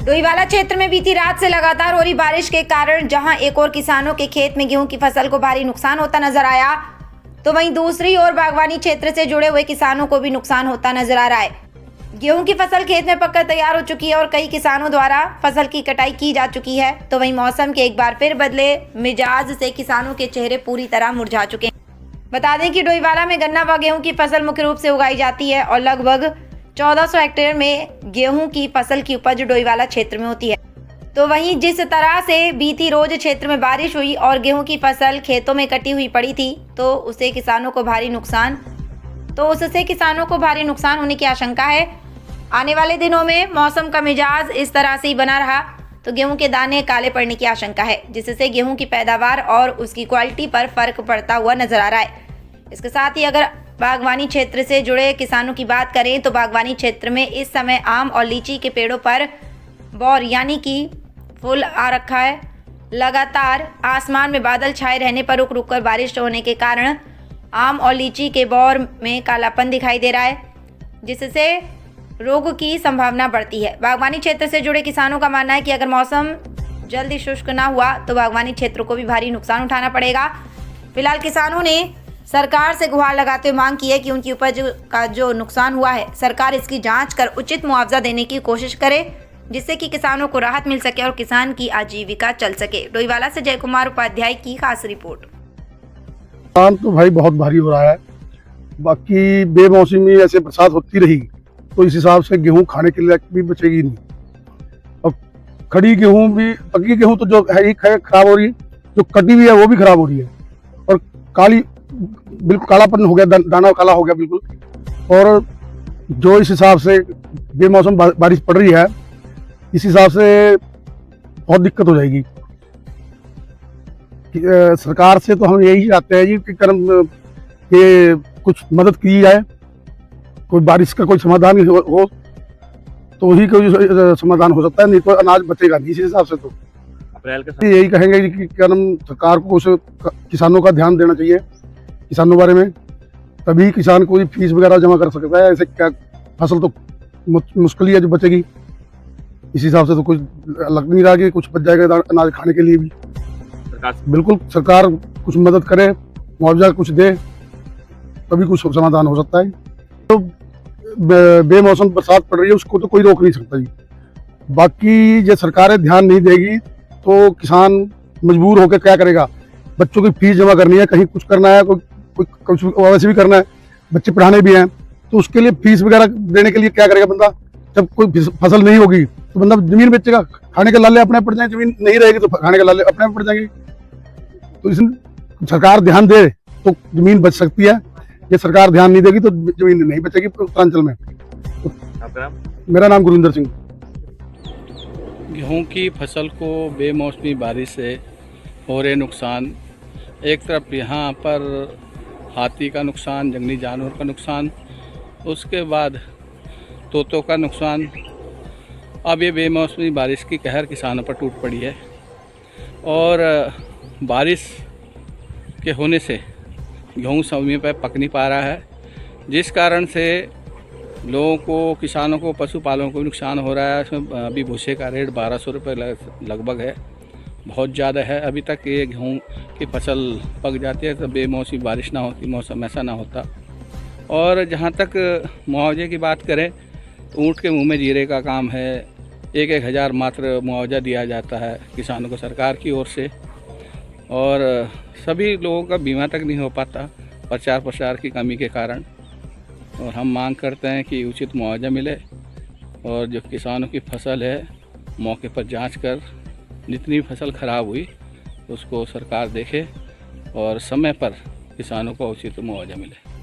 डोईवाला क्षेत्र में बीती रात से लगातार हो रही बारिश के कारण जहां एक और किसानों के खेत में गेहूं की फसल को भारी नुकसान होता नजर आया, तो वहीं दूसरी ओर बागवानी क्षेत्र से जुड़े हुए किसानों को भी नुकसान होता नजर आ रहा है। गेहूं की फसल खेत में पककर तैयार हो चुकी है और कई किसानों द्वारा फसल की कटाई की जा चुकी है। तो वहीं मौसम के एक बार फिर बदले मिजाज से किसानों के चेहरे पूरी तरह मुरझा चुके हैं। बता दें कि डोईवाला में गन्ना व गेहूं की फसल मुख्य रूप से उगाई जाती है और लगभग 1400 हेक्टेयर में गेहूं की फसल की उपज डोईवाला क्षेत्र में होती है। तो वहीं जिस तरह से बीती रोज क्षेत्र में बारिश हुई और गेहूं की फसल खेतों में कटी हुई पड़ी थी, तो उससे किसानों को भारी नुकसान होने की आशंका है। आने वाले दिनों में मौसम का मिजाज इस तरह से ही बना रहा तो गेहूं के दाने काले पड़ने की आशंका है, जिससे गेहूं की पैदावार और उसकी क्वालिटी पर फर्क पड़ता हुआ नजर आ रहा है। इसके साथ ही अगर बागवानी क्षेत्र से जुड़े किसानों की बात करें तो बागवानी क्षेत्र में इस समय आम और लीची के पेड़ों पर बौर यानी कि फूल आ रखा है। लगातार आसमान में बादल छाए रहने पर रुक रुक कर बारिश होने के कारण आम और लीची के बौर में कालापन दिखाई दे रहा है, जिससे रोग की संभावना बढ़ती है। बागवानी क्षेत्र से जुड़े किसानों का मानना है कि अगर मौसम जल्दी शुष्क ना हुआ तो बागवानी क्षेत्र को भी भारी नुकसान उठाना पड़ेगा। फिलहाल किसानों ने सरकार से गुहार लगाते हुए मांग की है कि उनकी उपज का जो नुकसान हुआ है सरकार इसकी जांच कर उचित मुआवजा देने की कोशिश करे, जिससे कि किसानों को राहत मिल सके और किसान की आजीविका चल सके। डोईवाला से जय कुमार उपाध्याय की खास रिपोर्ट। नुकसान तो भाई बहुत भारी हो रहा है। बाकी बेमौसमी ऐसे बरसात होती रही तो इस हिसाब से गेहूं खाने के लिए भी बचेगी नहीं। और खड़ी गेहूं भी, पकी गेहूं तो जो है खराब हो रही है, जो कटी हुई है वो भी खराब हो रही है और काली बिल्कुल कालापन हो गया, दाना काला हो गया बिल्कुल। और जो इस हिसाब से बेमौसम बारिश पड़ रही है, इस हिसाब से बहुत दिक्कत हो जाएगी। सरकार से तो हम यही चाहते हैं जी कि कुछ मदद की जाए, कोई बारिश का कोई समाधान हो तो वही कोई समाधान हो सकता है, नहीं तो अनाज बचेगा नहीं। इस हिसाब से तो अप्रैल के यही कहेंगे कि सरकार को कुछ किसानों का ध्यान देना चाहिए, किसानों बारे में, तभी किसान कोई फीस वगैरह जमा कर सकता है। ऐसे क्या फसल तो मुश्किल ही है जो बचेगी। इस हिसाब से तो कुछ लग नहीं रहा कि कुछ बच जाएगा अनाज खाने के लिए भी। बिल्कुल सरकार कुछ मदद करे, मुआवजा कुछ दे, तभी कुछ समाधान हो सकता है। तो बेमौसम बरसात पड़ रही है उसको तो कोई रोक नहीं सकता जी। बाकी जो सरकारें ध्यान नहीं देगी तो किसान मजबूर होकर क्या करेगा, बच्चों की फीस जमा करनी है, कहीं कुछ करना है, कोई कुछ वैसे भी करना है, बच्चे पढ़ाने भी हैं, तो उसके लिए फीस वगैरह देने के लिए क्या करेगा बंदा। जब कोई फसल नहीं होगी तो बंदा जमीन बेचेगा, खाने के लाले अपने पड़ जाएंगे, जमीन नहीं रहेगी तो खाने के लाले अपने पड़ जाएंगे। तो इसमें सरकार ध्यान दे तो जमीन बच सकती है, ये सरकार ध्यान नहीं देगी तो जमीन नहीं बचेगी उत्तरांचल में। मेरा नाम गुरिंदर सिंह। गेहूं की फसल को बेमौसमी बारिश से हो रहे नुकसान, एक तरफ यहाँ पर हाथी का नुकसान, जंगली जानवर का नुकसान, उसके बाद तोतों का नुकसान, अब ये बेमौसमी बारिश की कहर किसानों पर टूट पड़ी है। और बारिश के होने से गेहूँ समय पर पक नहीं पा रहा है, जिस कारण से लोगों को, किसानों को, पशुपालकों को नुकसान हो रहा है। इसमें अभी भूसे का रेट 1200 रुपये लगभग है, बहुत ज़्यादा है। अभी तक ये गेहूँ की फसल पक जाती है तो बेमौसमी बारिश ना होती, मौसम ऐसा ना होता। और जहाँ तक मुआवजे की बात करें तो ऊँट के मुंह में जीरे का काम है। 1-1 हज़ार मात्र मुआवजा दिया जाता है किसानों को सरकार की ओर से, और सभी लोगों का बीमा तक नहीं हो पाता प्रचार प्रसार की कमी के कारण। और हम मांग करते हैं कि उचित मुआवजा मिले और जो किसानों की फसल है मौके पर जांच कर जितनी फसल खराब हुई उसको सरकार देखे और समय पर किसानों को उचित मुआवजा मिले।